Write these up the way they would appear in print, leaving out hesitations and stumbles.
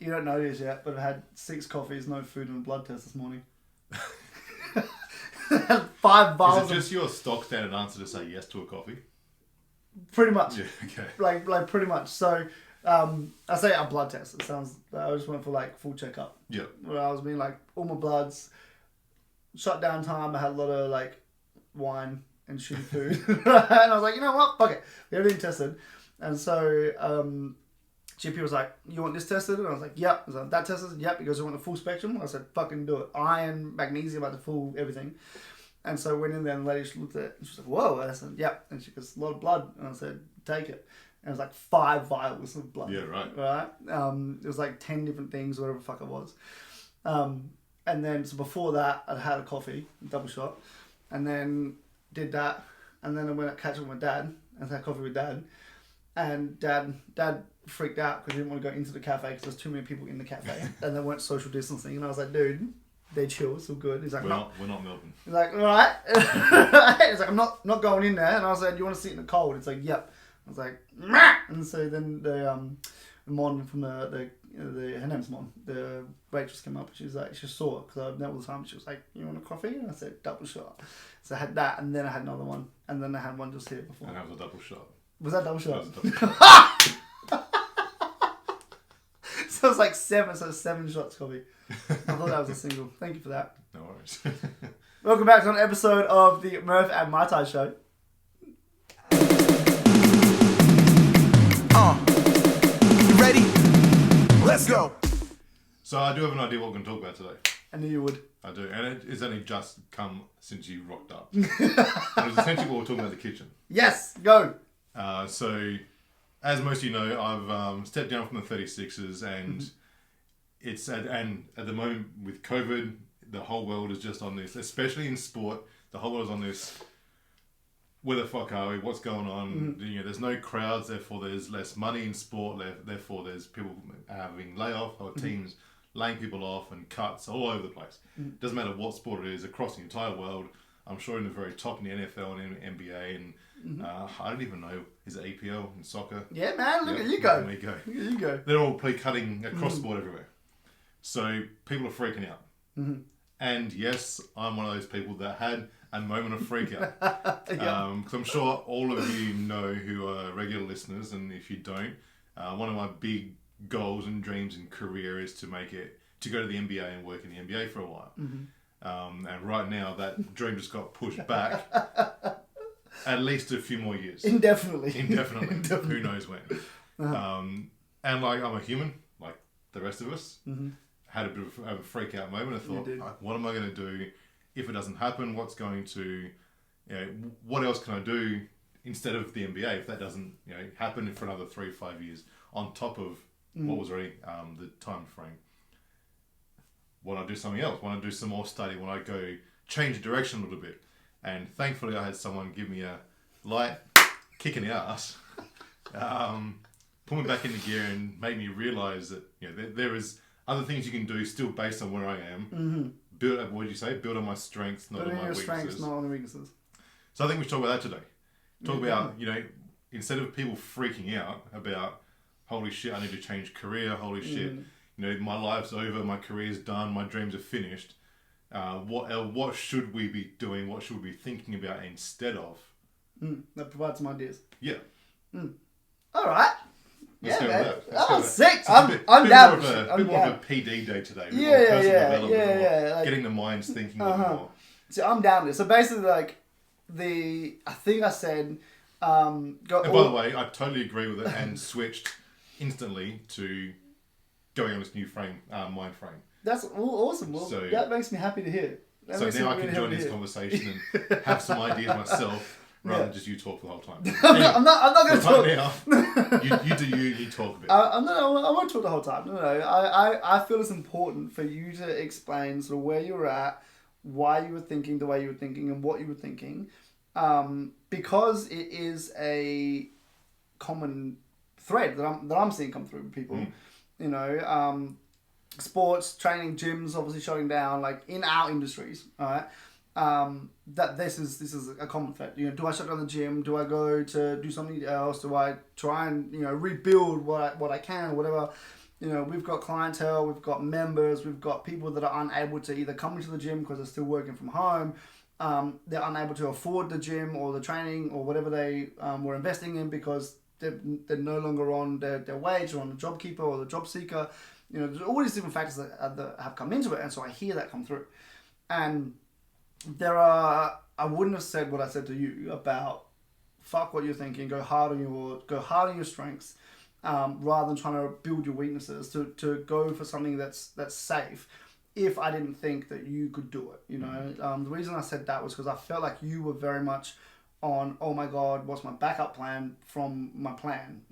You don't know this yet, but I had 6 coffees, no food, and a blood test this morning. 5 vials. Is it just your stock standard answer to say yes to a coffee? Pretty much. Yeah, okay. Like pretty much. So, I say a blood test. It sounds. I just went for like full checkup. Yeah. Where I was being like all my bloods, shutdown time. I had a lot of like wine and shitty food, and I was like, you know what, fuck it, everything tested, and so GP was like, you want this tested? And I was like, yep. I was like, that tested? Yep. He goes, you want the full spectrum? I said, fucking do it. Iron, magnesium, like the full everything. And so I went in there and the lady looked at it and she was like, whoa. And I said, yep. And she goes, a lot of blood. And I said, take it. And it was like 5 vials of blood. Yeah, right. Right? It was like 10 different things, whatever the fuck it was. And then, so before that, I'd had a coffee, double shot. And then did that. And then I went out catching with my dad and had coffee with dad. And dad freaked out because he didn't want to go into the cafe because there's too many people in the cafe and they weren't social distancing. And I was like, dude, they're chill, it's all good. He's like, we're not Melbourne. He's like, all right. He's like, I'm not going in there. And I was like, do you want to sit in the cold? It's like, yep. I was like, meh. And so then the Mon from the her name's Mon, the waitress came up and she was like, she saw it because I've met all the time. She was like, you want a coffee? And I said, double shot. So I had that and then I had another one and then I had one just here before. And that was a double shot. Was that double shot? That was a double shot. So it was like 7, so 7 shots coffee. I thought that was a single. Thank you for that. No worries. Welcome back to an episode of the Murph and Mitise show. You ready? Let's go. So I do have an idea what we're going to talk about today. I knew you would. I do, and it's only just come since you rocked up. And it's essentially what we're talking about, the kitchen. Yes, go. So, as most of you know, I've stepped down from the 36ers, and it's at the moment with COVID, the whole world is just on this, especially in sport. The whole world is on this. Where the fuck are we? What's going on? You know, there's no crowds, therefore there's less money in sport. Therefore, there's people having layoff or teams laying people off and cuts all over the place. Doesn't matter what sport it is across the entire world. I'm sure in the very top in the NFL and NBA and I don't even know, is it EPL in soccer? Yeah, man, look at you go. There you go. Look at you go. They're all cutting across the board everywhere. So people are freaking out. And yes, I'm one of those people that had a moment of freak out. Because I'm sure all of you know who are regular listeners, and if you don't, one of my big goals and dreams in career is to go to the NBA and work in the NBA for a while. And right now that dream just got pushed back at least a few more years. Indefinitely. Who knows when. And like, I'm a human, like the rest of us. Had a bit of a freak out moment. I thought, like, what am I going to do if it doesn't happen? What's going to, what else can I do instead of the NBA if that doesn't, happen for another 3 or 5 years on top of what was already the time frame? Want to do something else? Want to do some more study? Want to go change direction a little bit? And thankfully, I had someone give me a light kick in the ass, put me back into gear, and made me realize that there is other things you can do still based on where I am. Build, what did you say? Build on my strengths, not on my weaknesses. Strengths, not on the weaknesses. So I think we should talk about that today. Talk about, instead of people freaking out about, holy shit, I need to change career, holy shit, my life's over, my career's done, my dreams are finished. What should we be doing? What should we be thinking about instead of? That provides some ideas. Yeah. All right. Let's go man. with that. Oh, sick. I'm down. A bit more of a PD day today. Yeah. Like, getting the minds thinking a little more. So I'm down with it. So basically, like, I think I said... and by the way, I totally agree with it and switched instantly to going on this new mind frame. That's awesome. Well, so, that makes me happy to hear. So now I can join this conversation and have some ideas myself rather than just you talk the whole time. I'm not going to talk. Now, you do you talk a bit. I won't talk the whole time. No. I feel it's important for you to explain sort of where you were at, why you were thinking the way you were thinking, and what you were thinking. Because it is a common thread that I'm seeing come through with people. Sports, training, gyms obviously shutting down, like in our industries, alright? That this is a common thread. Do I shut down the gym? Do I go to do something else? Do I try and rebuild what I can or whatever? we've got clientele, we've got members, we've got people that are unable to either come into the gym because they're still working from home. They're unable to afford the gym or the training or whatever they were investing in because they're no longer on their wage or on the job keeper or the job seeker. There's all these different factors that have come into it, and so I hear that come through. And I wouldn't have said what I said to you about fuck what you're thinking, go hard on your strengths, rather than trying to build your weaknesses, to go for something that's safe. If I didn't think that you could do it, the reason I said that was because I felt like you were very much on, oh my God, what's my backup plan from my plan,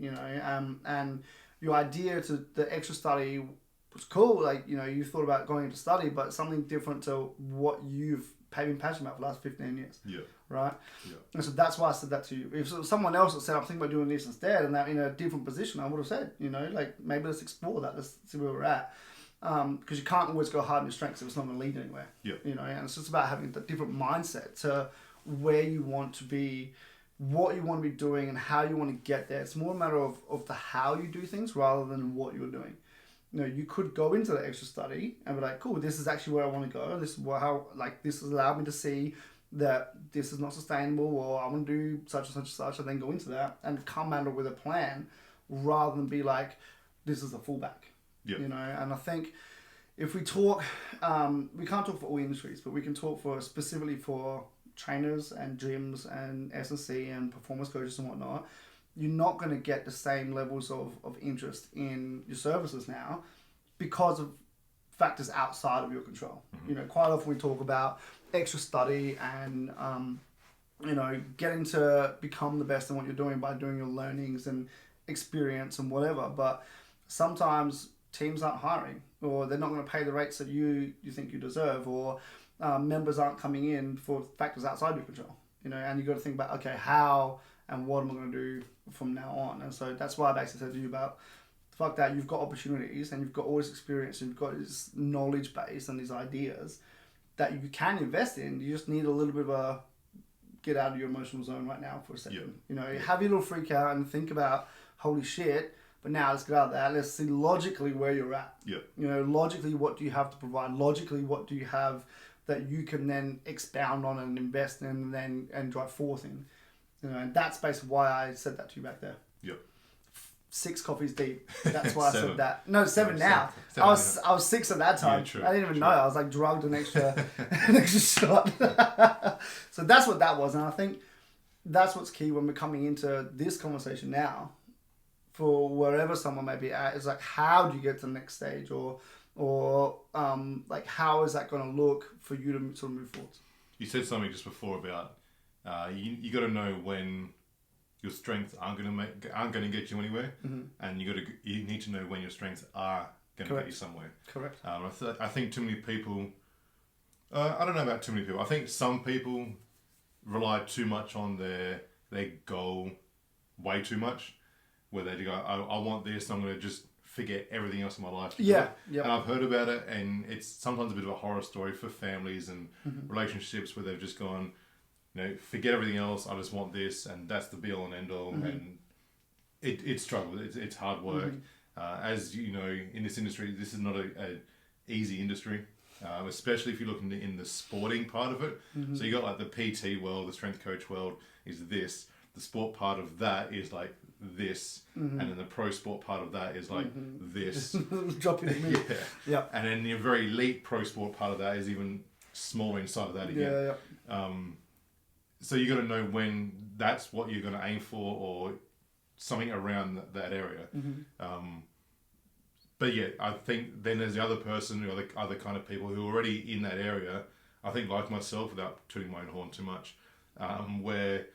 and your idea to the extra study was cool. Like, you thought about going into study, but something different to what you've been passionate about for the last 15 years. Yeah. Right? Yeah. And so that's why I said that to you. If someone else had said, I'm thinking about doing this instead, and that in a different position, I would have said, like, maybe let's explore that. Let's see where we're at. Because you can't always go hard on your strengths if it's not going to lead anywhere. Yeah. And it's just about having a different mindset to where you want to be, what you want to be doing, and how you want to get there. It's more a matter of the how you do things rather than what you're doing. You could go into the extra study and be like, cool, this is actually where I want to go. This is this has allowed me to see that this is not sustainable, or I want to do such and such and such, and then go into that and come at it with a plan rather than be like, this is a fallback. Yeah. And I think if we talk, we can't talk for all industries, but we can talk specifically for trainers and gyms and S&C and performance coaches and whatnot. You're not going to get the same levels of interest in your services now because of factors outside of your control. Mm-hmm. Quite often we talk about extra study and, getting to become the best in what you're doing by doing your learnings and experience and whatever. But sometimes teams aren't hiring, or they're not going to pay the rates that you think you deserve, or members aren't coming in for factors outside your control. And you got to think about, okay, how and what am I going to do from now on? And so that's why I basically said to you about the fact that you've got opportunities and you've got all this experience and you've got this knowledge base and these ideas that you can invest in. You just need a little bit of a get out of your emotional zone right now for a second. Have your little freak out and think about, holy shit, but now let's get out of that. Let's see logically where you're at. Yeah. Logically, what do you have to provide? Logically, what do you have that you can then expound on and invest in and drive forth in? And that's basically why I said that to you back there. Yep. 6 coffees deep. That's why I said that. No, 7 Yeah, now. seven, I was 6 at that time. Yeah, true, I didn't even true. know. I was like drugged an extra shot. So that's what that was. And I think that's what's key when we're coming into this conversation now, for wherever someone may be at, is like, how do you get to the next stage, or like, how is that going to look for you to sort of move forward? You said something just before about you got to know when your strengths aren't going to get you anywhere, and you need to know when your strengths are going to get you somewhere. Correct. I think too many people. I don't know about too many people. I think some people rely too much on their goal, way too much, where they go, I want this, I'm going to just forget everything else in my life. Yeah. And I've heard about it, and it's sometimes a bit of a horror story for families and relationships where they've just gone, forget everything else, I just want this, and that's the be all and end all. And it's struggle, it's hard work. As you know, in this industry, this is not a easy industry, especially if you look in the sporting part of it. So you got like the PT world, the strength coach world is this, the sport part of that is like this, and then the pro sport part of that is like this. Dropping it. Yeah. And then the very elite pro sport part of that is even smaller inside of that again. So you got to know when that's what you're going to aim for, or something around that area. But yeah, I think then there's the other person, or the other kind of people who are already in that area. I think, like myself, without tooting my own horn too much, where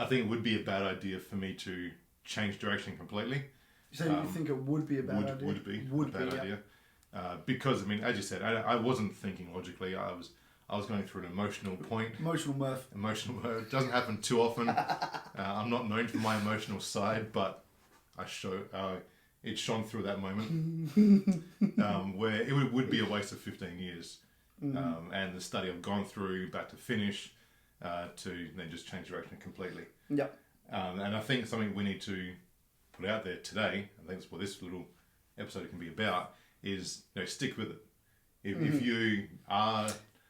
I think it would be a bad idea for me to change direction completely. So you think it would be a bad idea? Would be a bad idea. Because, I mean, as you said, I wasn't thinking logically. I was going through an emotional point. Emotional Murph. Emotional Murph. It doesn't happen too often. I'm not known for my emotional side, but it shone through that moment where it would be a waste of 15 years. And the study I've gone through back to finish to then just change direction completely. Yep. And I think something we need to put out there today, I think that's what this little episode can be about is, stick with it. If you are...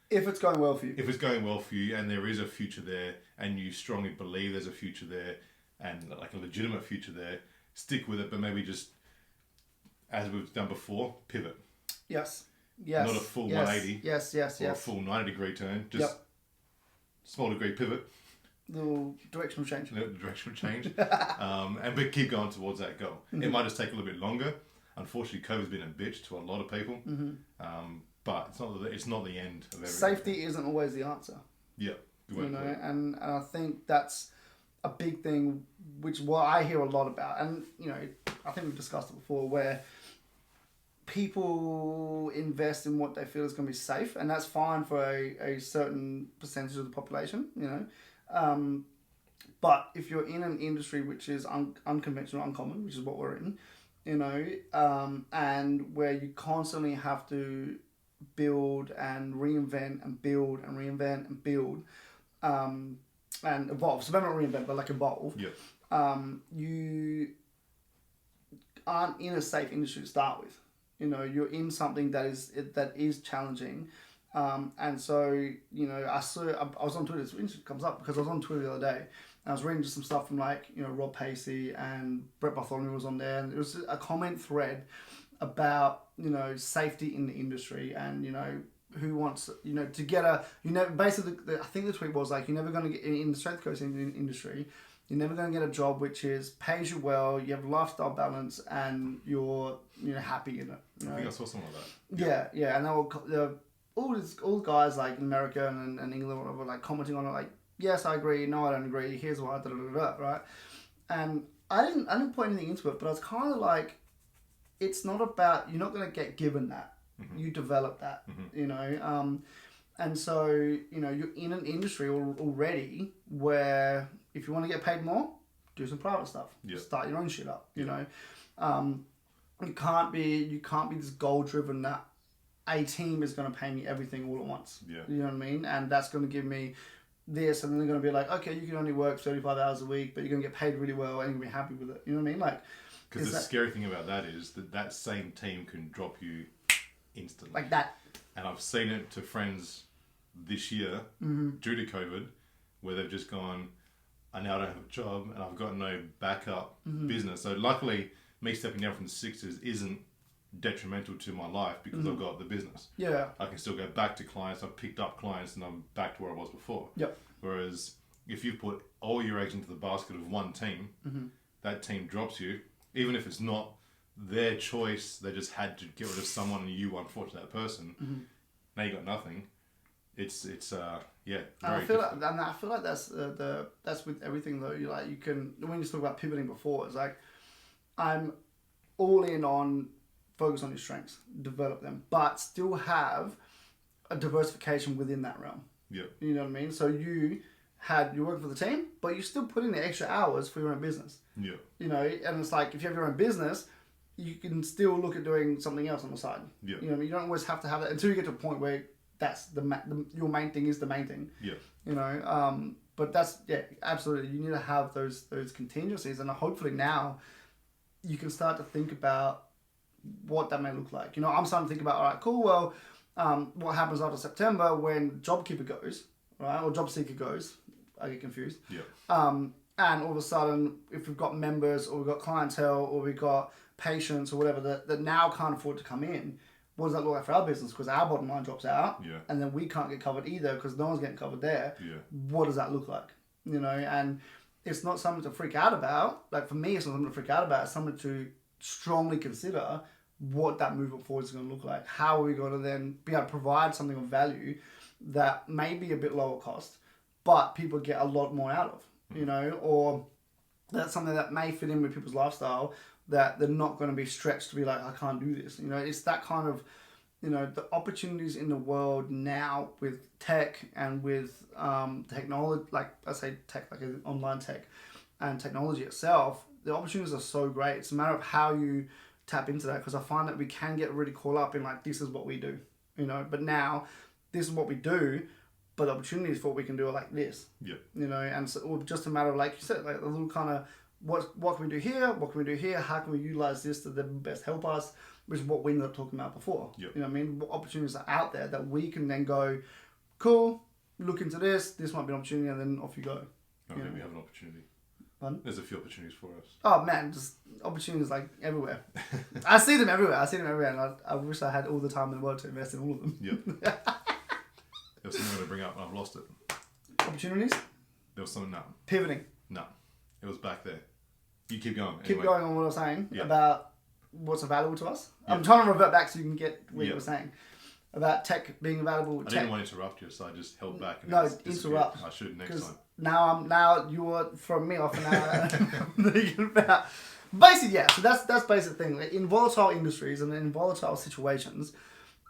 If it's going well for you. If it's going well for you and there is a future there and you strongly believe there's a future there and like a legitimate future there, stick with it, but maybe just, as we've done before, pivot. Yes. Not a full 180. Yes. Or a full 90-degree turn. Just small degree pivot. Little directional change. But keep going towards that goal. It might just take a little bit longer. Unfortunately, COVID's been a bitch to a lot of people. But it's not the end of everything. Safety isn't always the answer. Yeah. And I think that's a big thing, which what I hear a lot about. And, I think we've discussed it before, where people invest in what they feel is going to be safe, and that's fine for a certain percentage of the population, but if you're in an industry which is unconventional, uncommon, which is what we're in, and where you constantly have to build and reinvent and build and reinvent and build and evolve. So maybe not reinvent, but like evolve. Yeah. You aren't in a safe industry to start with. You're in something that is challenging. And so, I was on Twitter, it comes up because I was on Twitter the other day, and I was reading just some stuff from Rob Pacey and Brett Bartholomew was on there, and it was a comment thread about, safety in the industry and, who wants, to get basically, I think the tweet was like, you're never going to get, in the strength coaching industry, you're never going to get a job which pays you well, you have lifestyle balance, and you're happy in it. I think I saw something like that. Yeah, and they were all the guys like in America and England or whatever, like commenting on it, like, yes, I agree, no, I don't agree, here's why, right? And I didn't put anything into it, but I was kind of like, it's not about, you're not going to get given that. You develop that, and so, you're in an industry already where if you want to get paid more, do some private stuff. Yeah. Start your own shit up, You can't be this goal driven that a team is going to pay me everything all at once. Yeah. You know what I mean? And that's going to give me this, and then they're going to be like, okay, you can only work 35 hours a week, but you're going to get paid really well and you're going to be happy with it. You know what I mean? Like, because the scary thing about that is that same team can drop you instantly. Like that. And I've seen it to friends this year due to COVID, where they've just gone, I now don't have a job and I've got no backup business. So luckily, me stepping down from the Sixers isn't detrimental to my life because I've got the business. Yeah. I can still go back to clients. I've picked up clients and I'm back to where I was before. Yep. Whereas if you put all your eggs into the basket of one team, that team drops you, even if it's not their choice, they just had to get rid of someone and you unfortunately that person. Now you got nothing. It's very I feel like that's that's with everything though. You can, when you talk about pivoting before, it's like I'm all in on focus on your strengths, develop them, but still have a diversification within that realm. Yeah. You know what I mean? So you're working for the team, but you still put in the extra hours for your own business. Yeah. And it's like if you have your own business, you can still look at doing something else on the side. Yeah. You don't always have to have that until you get to a point where that's your main thing is the main thing. Yeah. But that's absolutely. You need to have those contingencies, and hopefully now you can start to think about what that may look like. I'm starting to think about, all right, cool. Well, what happens after September when JobKeeper goes, right, or Job Seeker goes? I get confused. Yeah. And all of a sudden, if we've got members or we've got clientele or we've got patients or whatever that now can't afford to come in, what does that look like for our business? Because our bottom line drops out, and then we can't get covered either because no one's getting covered there. Yeah. What does that look like? And it's not something to freak out about. Like for me, it's not something to freak out about. It's something to strongly consider what that movement forward is going to look like. How are we going to then be able to provide something of value that may be a bit lower cost, but people get a lot more out of, or that's something that may fit in with people's lifestyle that they're not going to be stretched to be like, I can't do this. It's that kind of, the opportunities in the world now with tech and with technology, like I say tech, like online tech and technology itself, the opportunities are so great. It's a matter of how you tap into that, because I find that we can get really caught up in like, this is what we do, but now this is what we do, but the opportunities for what we can do are like this. Yeah. And so, or just a matter of, like you said, like a little kind of what can we do here? What can we do here? How can we utilize this to the best help us? Which is what we ended up talking about before. Yep. You know what I mean? What opportunities are out there that we can then go, cool, look into this. This might be an opportunity, and then off you go. I think we have an opportunity. Pardon? There's a few opportunities for us. Oh man, just opportunities like everywhere. I see them everywhere. And I wish I had all the time in the world to invest in all of them. Yep. There was something I'm going to bring up and I've lost it. Opportunities? There was something, no. Pivoting. No. It was back there. You keep going. Keep going on what I was saying Yeah. about what's available to us. Yeah. I'm trying to revert back so you can get what Yeah. you were saying. About tech being available. I didn't want to interrupt you, so I just held back. And No, it's disappeared. interrupt. I should next Because time. now you're throwing me off an hour. Thinking about basically, yeah. So that's basic thing. Like, in volatile industries and in volatile situations,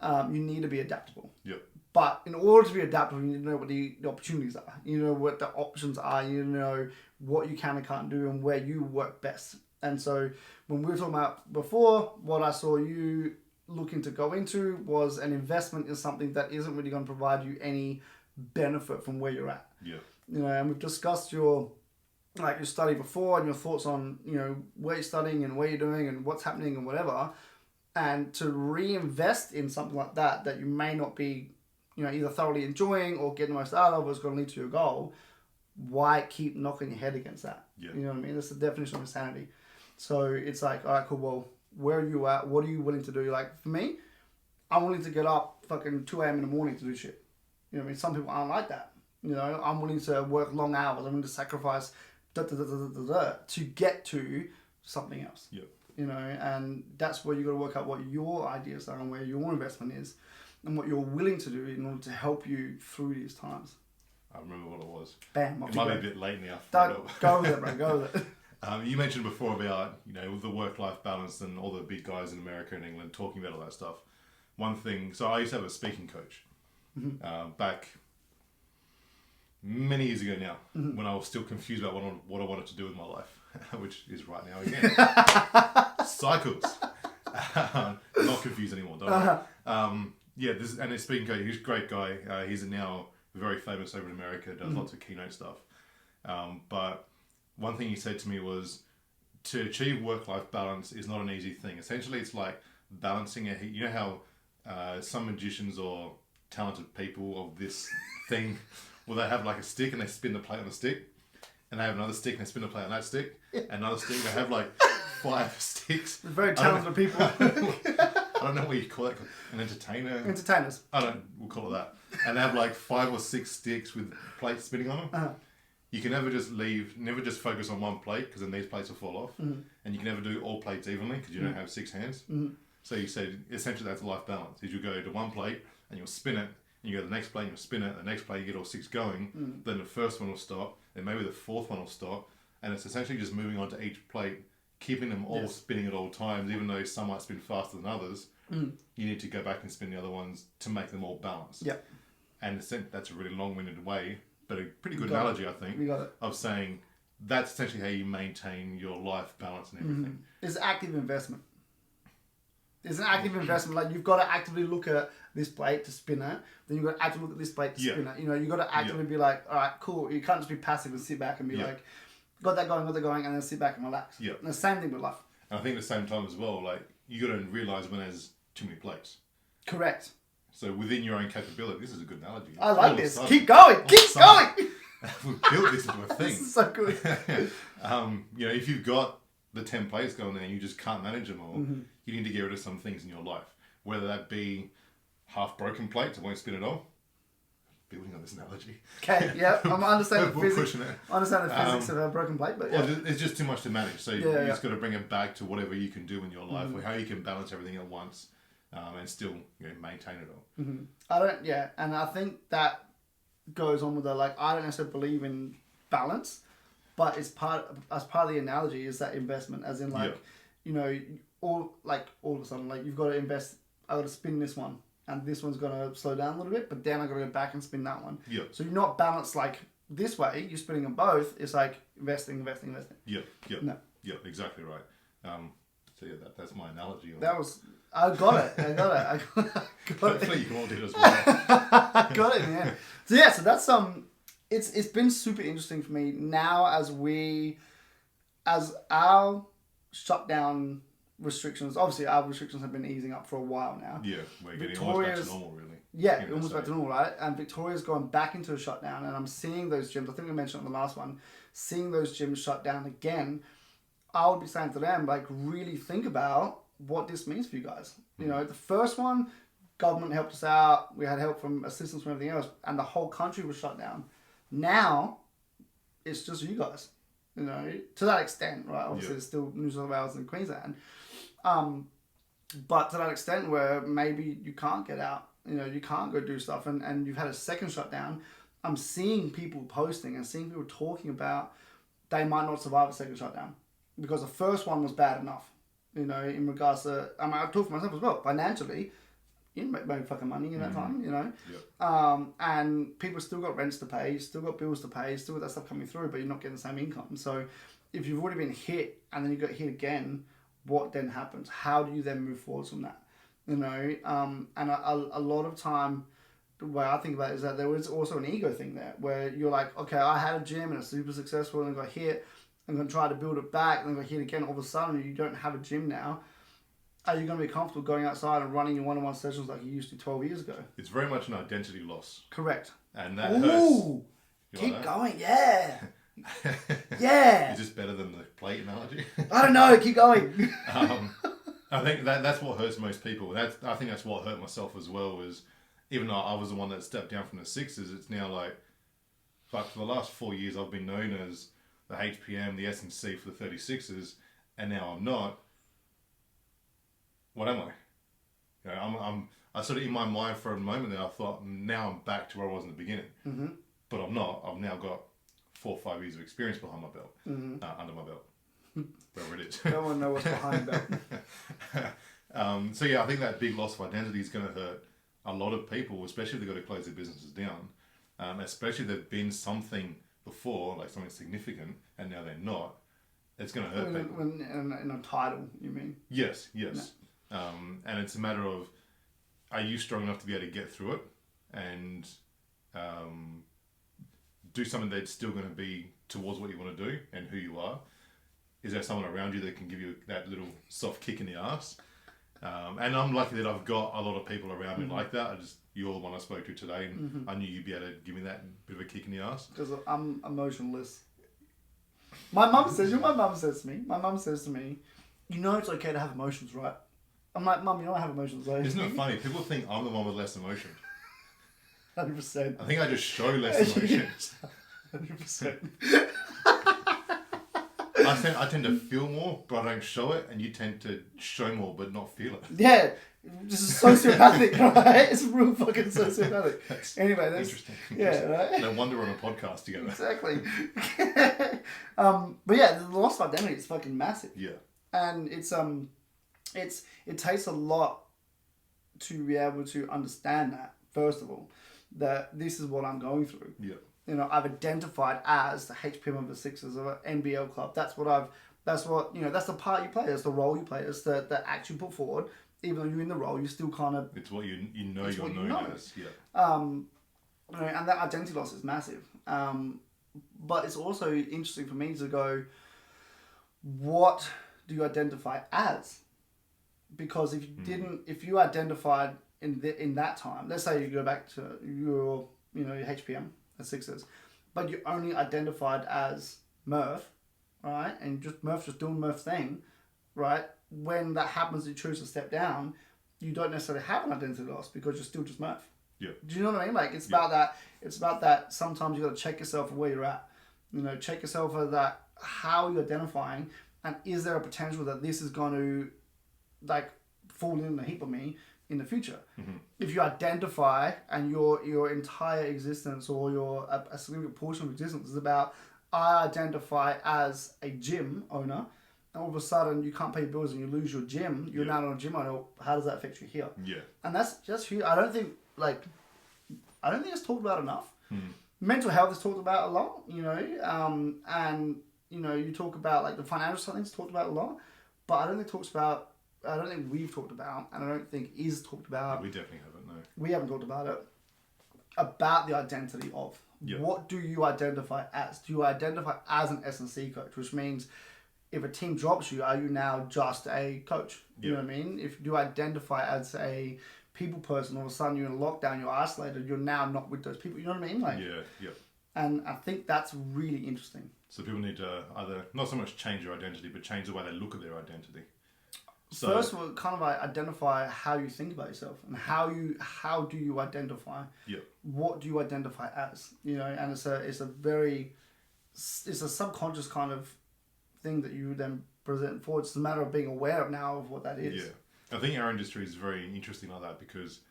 you need to be adaptable. Yep. But in order to be adaptable, you need to know what the opportunities are. You know what the options are. You know what you can and can't do and where you work best. And so when we were talking about before, what I saw you looking to go into was an investment in something that isn't really going to provide you any benefit from where you're at. Yeah. You know, and we've discussed your study before and your thoughts on, you know, where you're studying and where you're doing and what's happening and whatever. And to reinvest in something like that you may not be, you know, either thoroughly enjoying or getting the most out of, or is going to lead to your goal, why keep knocking your head against that? Yeah. You know what I mean? That's the definition of insanity. So it's like, all right, cool, well, where are you at? What are you willing to do? Like, for me, I'm willing to get up fucking 2 a.m. in the morning to do shit. You know what I mean? Some people aren't like that. You know, I'm willing to work long hours. I'm willing to sacrifice to get to something else. Yep. You know, and that's where you got to work out what your ideas are and where your investment is and what you're willing to do in order to help you through these times. I remember what it was. Bam. It might be a bit late in the afternoon. Go with it, bro. Go with it. You mentioned before about, you know, the work-life balance and all the big guys in America and England talking about all that stuff. One thing, so I used to have a speaking coach back many years ago now, when I was still confused about what I wanted to do with my life, which is right now again. Cycles. Not confused anymore, don't worry. Yeah, and his speaking coach, he's a great guy. He's now very famous over in America, does lots of keynote stuff. But one thing he said to me was, to achieve work-life balance is not an easy thing. Essentially, it's like balancing a... You know how some magicians or talented people of this thing, well, they have like a stick and they spin the plate on the stick, and they have another stick and they spin the plate on that stick, another stick, they have like 5 sticks. Very talented people. I don't know what you call it. An entertainer? Entertainers. We'll call it that. And they have like 5 or 6 sticks with plates spinning on them. You can never just focus on one plate, because then these plates will fall off. And you can never do all plates evenly because you don't have 6 hands. So you said, essentially that's life balance, is you go to one plate and you'll spin it, and you go to the next plate and you'll spin it, the next plate you get all 6 going, then the first one will stop, then maybe the 4th one will stop, and it's essentially just moving on to each plate, keeping them all spinning at all times, even though some might spin faster than others. You need to go back and spin the other ones to make them all balanced. Yep. And that's a really long-winded way, but a pretty good analogy, I think, We got it. of saying that's essentially how you maintain your life balance and everything. It's active investment. It's an active investment. Like, you've got to actively look at this plate to spin it. Then you've got to actively look at this plate to spin it. You know, you've got to actively be like, all right, cool. You can't just be passive and sit back and be like, got that going, and then sit back and relax. Yeah. And the same thing with life. And I think at the same time as well, like, you got to realise when there's too many plates. Correct. So within your own capability, this is a good analogy. I like this. Sudden, Keep going. Keep going. We've built this into a thing. This is so good. You know, if you've got the 10 plates going there and you just can't manage them all, you need to get rid of some things in your life. Whether that be half broken plates that won't spin at all. Building on this analogy. Okay, yeah, I'm understanding the We're physics. pushing it. I understand the physics of a broken plate, but yeah. Well, there's just too much to manage. So you just got to bring it back to whatever you can do in your life, or how you can balance everything at once, and still, you know, maintain it all. And I think that goes on with the, like, I don't necessarily believe in balance, but it's part of the analogy is that investment, as in, like, you know, all of a sudden, like, you've got to invest. I got to spin this one, and this one's gonna slow down a little bit, but then I got to go back and spin that one. Yeah. So you're not balanced like this way. You're spinning them both. It's like investing. Yeah. No. Yeah. Exactly right. So yeah, that's my analogy. That was. I got it. I got it. Hopefully you can all do it as well. I got it, man. So that's it's been super interesting for me now as we as our shutdown restrictions, obviously our restrictions have been easing up for a while now. Yeah, we're getting almost back to normal, really. Yeah, almost back to normal, right? And Victoria's gone back into a shutdown, and I'm seeing those gyms, I think we mentioned on the last one, seeing those gyms shut down again. I would be saying to them, like, really think about what this means for you guys. You know, the first one, government helped us out, we had help from assistance from everything else, and the whole country was shut down. Now, it's just you guys, you know, to that extent, right? Obviously, there's still New South Wales and Queensland. But to that extent where maybe you can't get out, you know, you can't go do stuff, and you've had a second shutdown. I'm seeing people posting and seeing people talking about they might not survive a second shutdown because the first one was bad enough, you know, in regards to, I mean, I've talked for myself as well, financially, you didn't make fucking money in that time, you know. Yep. And people still got rents to pay, still got bills to pay, still got that stuff coming through, but you're not getting the same income. So if you've already been hit and then you got hit again, what then happens? How do you then move forward from that? You know, and a lot of time, the way I think about it is that there was also an ego thing there where you're like, okay, I had a gym and it's super successful and I got hit. I'm going to try to build it back and then got hit again. All of a sudden, you don't have a gym now. Are you going to be comfortable going outside and running your one-on-one sessions like you used to 12 years ago? It's very much an identity loss. Correct. And that hurts. You Keep going, yeah. Yeah. Is this better than the plate analogy? I don't know, keep going. I think that's what hurts most people. I think that's what hurt myself as well, is even though I was the one that stepped down from the Sixers, it's now like, fuck, for the last 4 years I've been known as the HPM, the S&C for the 36ers, and now I'm not. What am I? You know, I sort of, in my mind for a moment there, I thought, now I'm back to where I was in the beginning. Mm-hmm. But I'm not. I've now got 4 or 5 years of experience behind my belt, under my belt, wherever it is. No one knows what's behind that. So yeah, I think that big loss of identity is going to hurt a lot of people, especially if they've got to close their businesses down. Especially if they've been something before, like something significant, and now they're not. It's going to hurt people. In a title, you mean? Yes. No. And it's a matter of, are you strong enough to be able to get through it and do something that's still going to be towards what you want to do and who you are? Is there someone around you that can give you that little soft kick in the ass? And I'm lucky that I've got a lot of people around me like that. You're the one I spoke to today, and I knew you'd be able to give me that bit of a kick in the ass. Because I'm emotionless. My mum says, you know what my mum says to me? My mum says to me, you know it's okay to have emotions, right? I'm like, Mum, you know I have emotions, though. Isn't it funny? People think I'm the one with less emotion. 100%. I think I just show less emotion. 100%. I tend to feel more, but I don't show it, and you tend to show more, but not feel it. Yeah, this is sociopathic, right? It's real fucking sociopathic. Anyway, that's interesting. Yeah, right? No wonder we're on a podcast together. Exactly. But yeah, the loss of identity is fucking massive. Yeah. And it takes a lot to be able to understand that, first of all, that this is what I'm going through. Yeah. You know, I've identified as the HPM of the Sixers of an NBL club. That's the part you play, that's the role you play, that's the act you put forward. Even though you're in the role, you still kind of... It's what you know you're known as. Yeah. You know, and that identity loss is massive. But it's also interesting for me to go, what do you identify as? Because if you identified in that time, let's say you go back to your HPM, the Sixers, but you only identified as Murph, right? And Murph's just doing Murph's thing, right? When that happens, you choose to step down, you don't necessarily have an identity loss because you're still just Murph. Yeah. Do you know what I mean? Like it's about that. It's about that. Sometimes you got to check yourself where you're at. You know, check yourself at that. How you're identifying, and is there a potential that this is going to, like, fall in the heap of me in the future? Mm-hmm. If you identify and your entire existence or your a significant portion of existence is about, I identify as a gym owner, and all of a sudden you can't pay your bills and you lose your gym, you're now not a gym owner. How does that affect you here? Yeah. And that's just huge. I don't think it's talked about enough. Mental health is talked about a lot, you know, and you know, you talk about like the financial side things talked about a lot, but I don't think we've talked about, and I don't think is talked about. We definitely haven't, no. We haven't talked about it. About the identity of. Yep. What do you identify as? Do you identify as an S&C coach, which means if a team drops you, are you now just a coach? You know what I mean? If you identify as a people person, all of a sudden you're in lockdown, you're isolated, you're now not with those people. You know what I mean? Like, yeah. And I think that's really interesting. So people need to either not so much change their identity, but change the way they look at their identity. So, first of all, kind of like identify how you think about yourself and how do you identify? Yeah. What do you identify as? You know, and it's a subconscious kind of thing that you then present forward. It's a matter of being aware of now of what that is. Yeah. I think our industry is very interesting like that because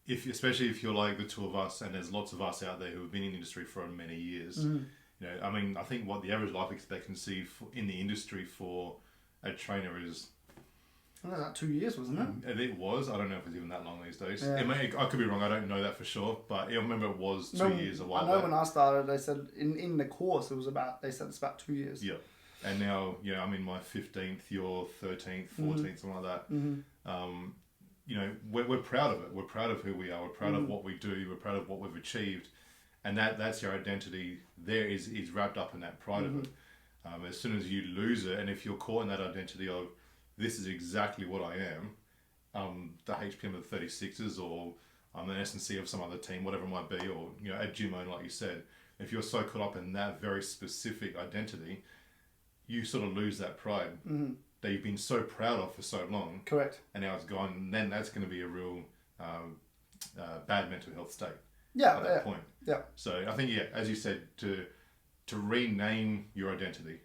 especially if you're like the two of us, and there's lots of us out there who have been in the industry for many years. You know, I mean, I think what the average life expectancy in the industry for a trainer is. I think it was like 2 years, wasn't it? It was. I don't know if it's even that long these days. Yeah. I could be wrong. I don't know that for sure. But I remember it was 2 years a while I know back. when I started, they said in the course they said it's about 2 years. Yeah. And now, I'm in my 15th, you're 13th, 14th, something like that. You know, we're proud of it. We're proud of who we are. We're proud of what we do. We're proud of what we've achieved. And that's your identity there is wrapped up in that pride of it. As soon as you lose it, and if you're caught in that identity of, this is exactly what I am, the HPM of the 36ers, or I'm an S&C of some other team, whatever it might be, or a gym owner, like you said, if you're so caught up in that very specific identity, you sort of lose that pride that you've been so proud of for so long. Correct. And now it's gone, and then that's going to be a real bad mental health state. Yeah. At that point. Yeah. So I think, as you said, to rename your identity.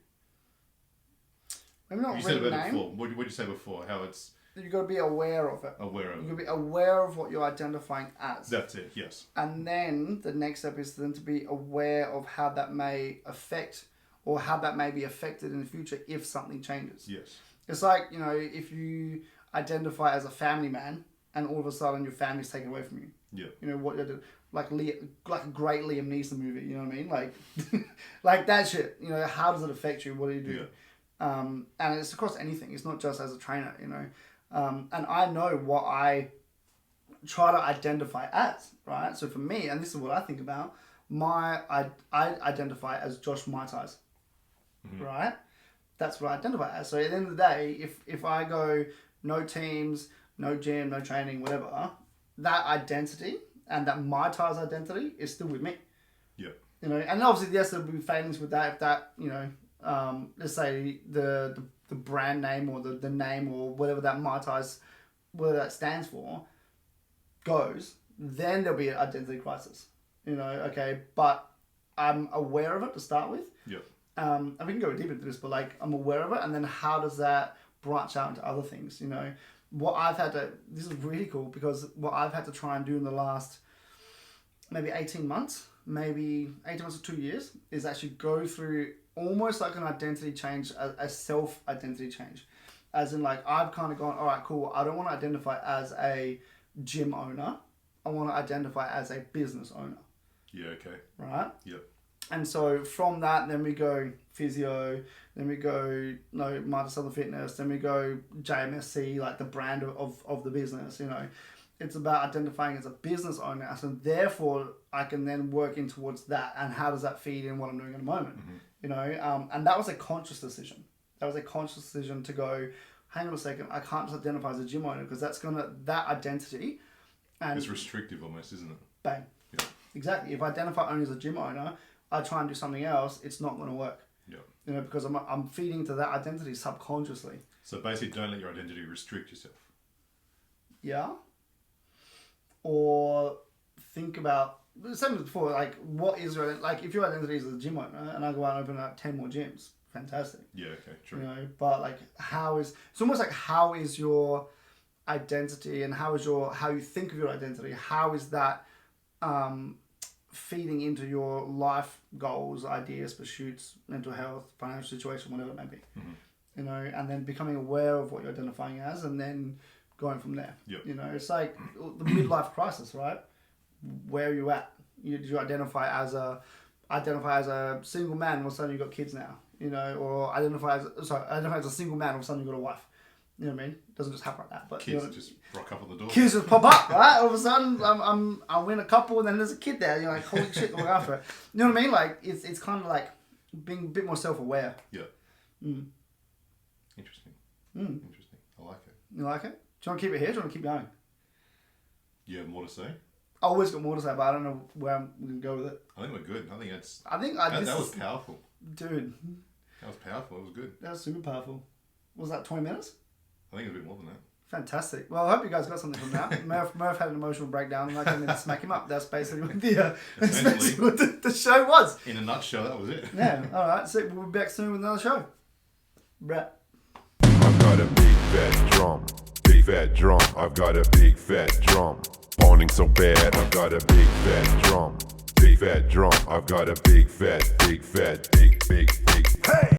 Maybe not you said rename. about it before. What did you say before? How it's you've got to be aware of it. Aware of it. You've got to be aware of what you're identifying as. That's it. Yes. And then the next step is then to be aware of how that may affect, or how that may be affected in the future if something changes. Yes. It's like, if you identify as a family man and all of a sudden your family's taken away from you. Yeah. What you do, like a great Liam Neeson movie, you know what I mean? Like, like that shit. How does it affect you? What do you do? Yeah. And it's across anything. It's not just as a trainer, And I know what I try to identify as, right? So for me, and this is what I think about, I identify as Josh Mitise, right? That's what I identify as. So at the end of the day, if I go no teams, no gym, no training, whatever, that identity and that Mitise identity is still with me. Yeah. And obviously, yes, there'll be failings with that if that, let's say the brand name or the name or whatever that Mitise, whatever that stands for, goes, then there'll be an identity crisis. Okay, but I'm aware of it to start with. Yeah. And we can go deeper into this, but like I'm aware of it, and then how does that branch out into other things? What I've had to, this is really cool because what I've had to try and do in the last maybe 18 months or 2 years is actually go through almost like an identity change, a self-identity change. As in, like, I've kind of gone, all right, cool, I don't want to identify as a gym owner. I want to identify as a business owner. Yeah, okay. Right? Yep. And so from that, then we go physio, then we go, Mitre Southern Fitness, then we go JMSC, like the brand of the business, It's about identifying as a business owner. So therefore, I can then work in towards that. And how does that feed in what I'm doing in a moment? And that was a conscious decision. That was a conscious decision to go, hang on a second, I can't just identify as a gym owner because that identity. And it's restrictive almost, isn't it? Bang. Yeah. Exactly. If I identify only as a gym owner, I try and do something else, it's not going to work. Yeah. Because I'm feeding to that identity subconsciously. So basically, don't let your identity restrict yourself. Yeah. Or think about, same as before, like, what is your, like, if your identity is a gym owner and I go out and open up 10 more gyms, fantastic. Yeah, okay, true. But like, it's almost like, how is your identity and how you think of your identity, how is that feeding into your life goals, ideas, pursuits, mental health, financial situation, whatever it may be. And then becoming aware of what you're identifying as, and then going from there. Yep. It's like the midlife crisis, right? Where are you at? You identify as a single man, all of a sudden you've got kids now, or identify as a single man, all of a sudden you've got a wife. You know what I mean? It doesn't just happen like that. But kids just rock up at the door. Kids just pop up, right? All of a sudden, I'm in a couple, and then there's a kid there. You're like, holy shit, look after it. You know what I mean? Like, it's kind of like being a bit more self-aware. Yeah. Interesting. I like it. You like it? Do you want to keep it here? Do you want to keep going? You have more to say? I always got more to say, but I don't know where I'm going to go with it. I think we're good. I think that's... That was powerful. Dude, That was powerful. It was good. that was super powerful. Was that 20 minutes? I think it was a bit more than that. Fantastic. Well, I hope you guys got something from that. Murph had an emotional breakdown and I came in to smack him up. That's basically what the show was. In a nutshell, that was it. Yeah, alright. So we'll be back soon with another show. Brett. I've got a big fat drum. Big fat drum. I've got a big fat drum. Pounding so bad. I've got a big fat drum. Big fat drum. I've got a big fat. Hey!